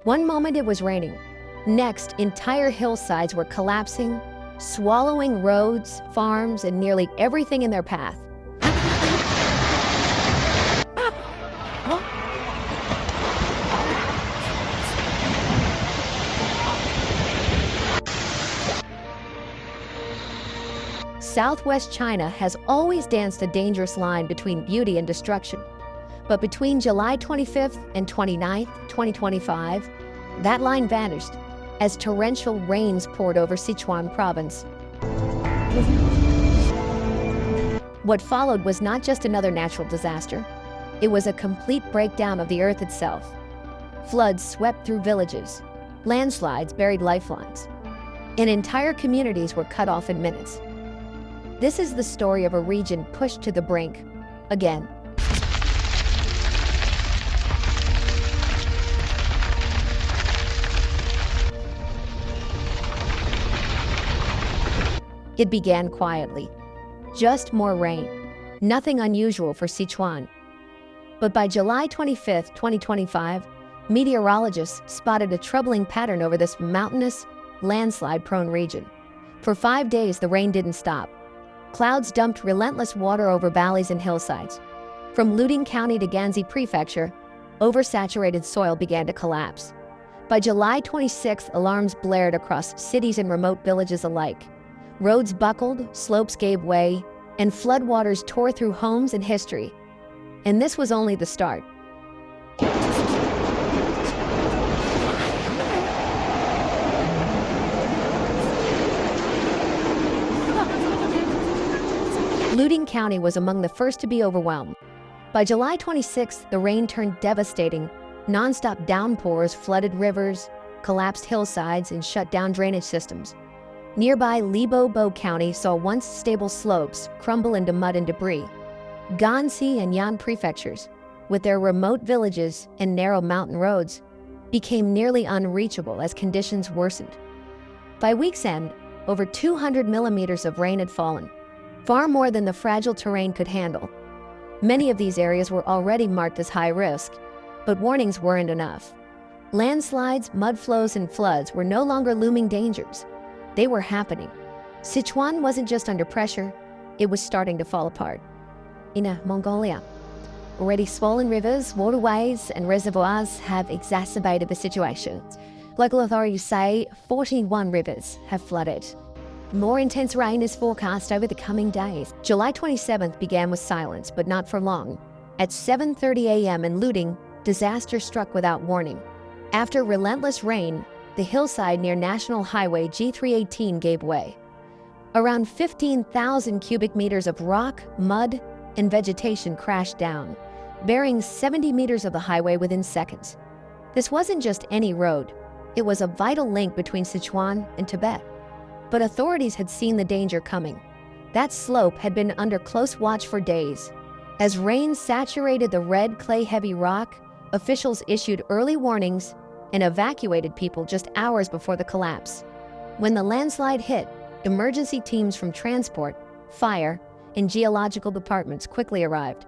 One moment it was raining. Next, entire hillsides were collapsing, swallowing roads, farms, and nearly everything in their path. Southwest China has always danced a dangerous line between beauty and destruction. But between July 25th and 29th, 2025, that line vanished as torrential rains poured over Sichuan Province. What followed was not just another natural disaster. It was a complete breakdown of the earth itself. Floods swept through villages. Landslides buried lifelines. And entire communities were cut off in minutes. This is the story of a region pushed to the brink, again. It began quietly. Just more rain. Nothing unusual for Sichuan. But by July 25th, 2025, meteorologists spotted a troubling pattern over this mountainous, landslide-prone region. For 5 days, the rain didn't stop. Clouds dumped relentless water over valleys and hillsides. From Luding County to Ganzi Prefecture, oversaturated soil began to collapse. By July 26th, alarms blared across cities and remote villages alike. Roads buckled, slopes gave way, and floodwaters tore through homes and history. And this was only the start. Luding County was among the first to be overwhelmed. By July 26th, the rain turned devastating. Non-stop downpours flooded rivers, collapsed hillsides, and shut down drainage systems. Nearby Libo County saw once stable slopes crumble into mud and debris. Ganzi and Yan prefectures, with their remote villages and narrow mountain roads, became nearly unreachable as conditions worsened. By week's end, over 200 millimeters of rain had fallen, far more than the fragile terrain could handle. Many of these areas were already marked as high risk, but warnings weren't enough. Landslides, mudflows, and floods were no longer looming dangers. They were happening. Sichuan wasn't just under pressure, it was starting to fall apart. In Mongolia, already swollen rivers, waterways, and reservoirs have exacerbated the situation. Local authorities say 41 rivers have flooded. More intense rain is forecast over the coming days. July 27th began with silence, but not for long. At 7:30 a.m. in Luding, disaster struck without warning. After relentless rain, the hillside near National Highway G318 gave way. Around 15,000 cubic meters of rock, mud, and vegetation crashed down, burying 70 meters of the highway within seconds. This wasn't just any road. It was a vital link between Sichuan and Tibet. But authorities had seen the danger coming. That slope had been under close watch for days. As rain saturated the red clay-heavy rock, officials issued early warnings and evacuated people just hours before the collapse. When the landslide hit, emergency teams from transport, fire, and geological departments quickly arrived.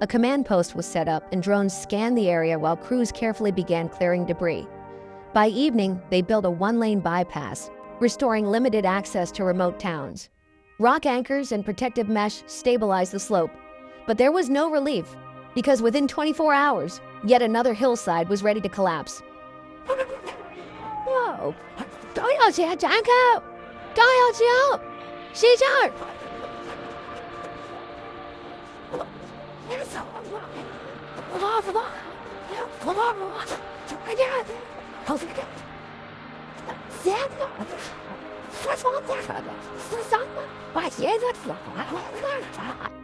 A command post was set up and drones scanned the area while crews carefully began clearing debris. By evening, they built a one-lane bypass, restoring limited access to remote towns. Rock anchors and protective mesh stabilized the slope. But there was no relief, because within 24 hours, yet another hillside was ready to collapse. Whoa!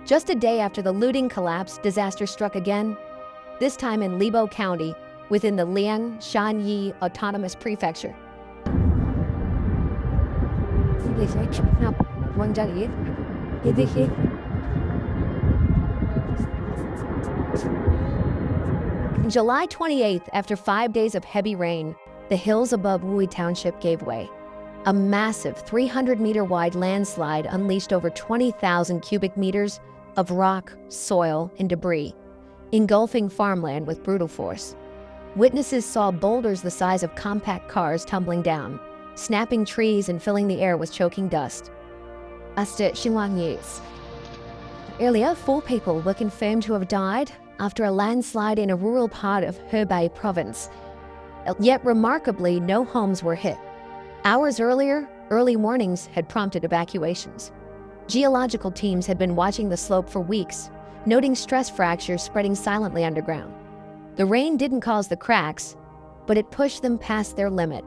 Just a day after the Luding collapse, disaster struck again, this time in Libo County, within the Liang Shanyi Autonomous Prefecture. On July 28th, after 5 days of heavy rain, the hills above Wui Township gave way. A massive 300-meter-wide landslide unleashed over 20,000 cubic meters of rock, soil, and debris, engulfing farmland with brutal force. Witnesses saw boulders the size of compact cars tumbling down, snapping trees and filling the air with choking dust. After Sichuan News. Earlier, 4 people were confirmed to have died after a landslide in a rural part of Hebei Province. Yet remarkably, no homes were hit. Hours earlier, early warnings had prompted evacuations. Geological teams had been watching the slope for weeks, noting stress fractures spreading silently underground. The rain didn't cause the cracks, but it pushed them past their limit.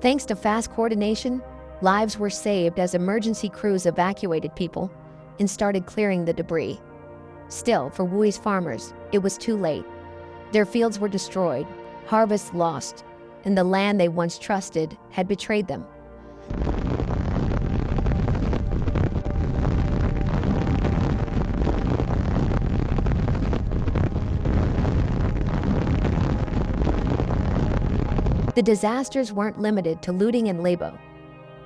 Thanks to fast coordination, lives were saved as emergency crews evacuated people and started clearing the debris. Still, for Wuyi's farmers, it was too late. Their fields were destroyed, harvests lost, and the land they once trusted had betrayed them. The disasters weren't limited to looting and Lebo.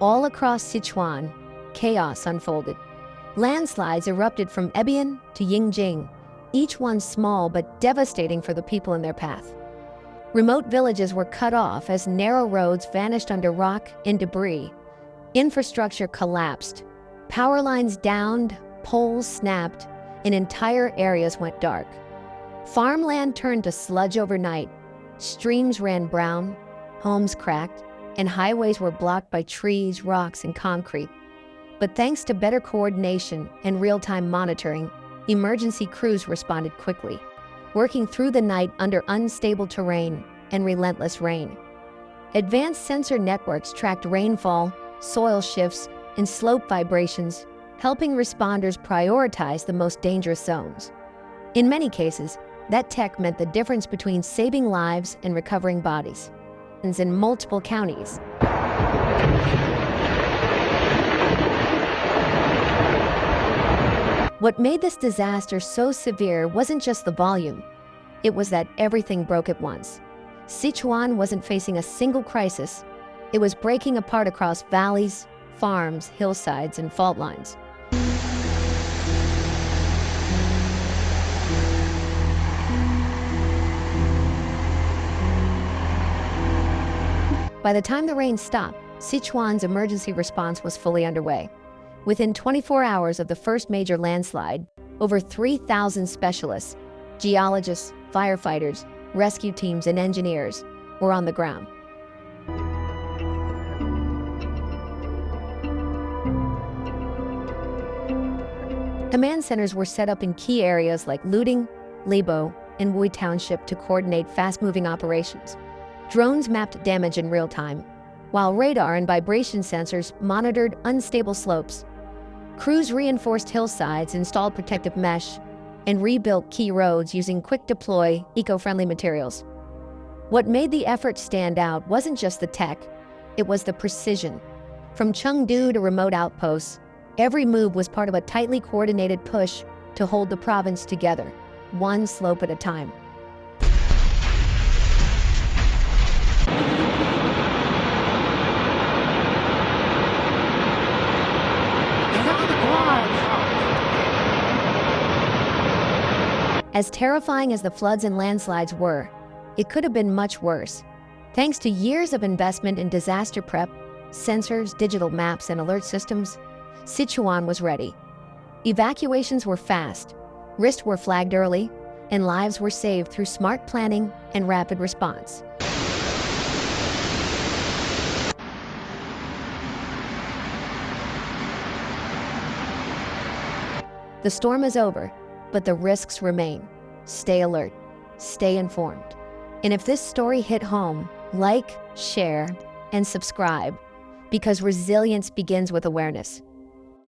All across Sichuan, chaos unfolded. Landslides erupted from Ebian to Yingjing, each one small but devastating for the people in their path. Remote villages were cut off as narrow roads vanished under rock and debris. Infrastructure collapsed. Power lines downed, poles snapped, and entire areas went dark. Farmland turned to sludge overnight. Streams ran brown, homes cracked, and highways were blocked by trees, rocks, and concrete. But thanks to better coordination and real-time monitoring, emergency crews responded quickly, working through the night under unstable terrain and relentless rain. Advanced sensor networks tracked rainfall, soil shifts, and slope vibrations, helping responders prioritize the most dangerous zones. In many cases, that tech meant the difference between saving lives and recovering bodies. In multiple counties. What made this disaster so severe wasn't just the volume. It was that everything broke at once. Sichuan wasn't facing a single crisis. It was breaking apart across valleys, farms, hillsides, and fault lines. By the time the rain stopped, Sichuan's emergency response was fully underway. Within 24 hours of the first major landslide, over 3,000 specialists, geologists, firefighters, rescue teams, and engineers were on the ground. Command centers were set up in key areas like Luding, Lebo, and Wuyi Township to coordinate fast-moving operations. Drones mapped damage in real time, while radar and vibration sensors monitored unstable slopes. Crews reinforced hillsides, installed protective mesh, and rebuilt key roads using quick-deploy, eco-friendly materials. What made the effort stand out wasn't just the tech, it was the precision. From Chengdu to remote outposts, every move was part of a tightly coordinated push to hold the province together, one slope at a time. As terrifying as the floods and landslides were, it could have been much worse. Thanks to years of investment in disaster prep, sensors, digital maps, and alert systems, Sichuan was ready. Evacuations were fast, risks were flagged early, and lives were saved through smart planning and rapid response. The storm is over, but the risks remain. Stay alert, stay informed. And if this story hit home, like, share, and subscribe, because resilience begins with awareness.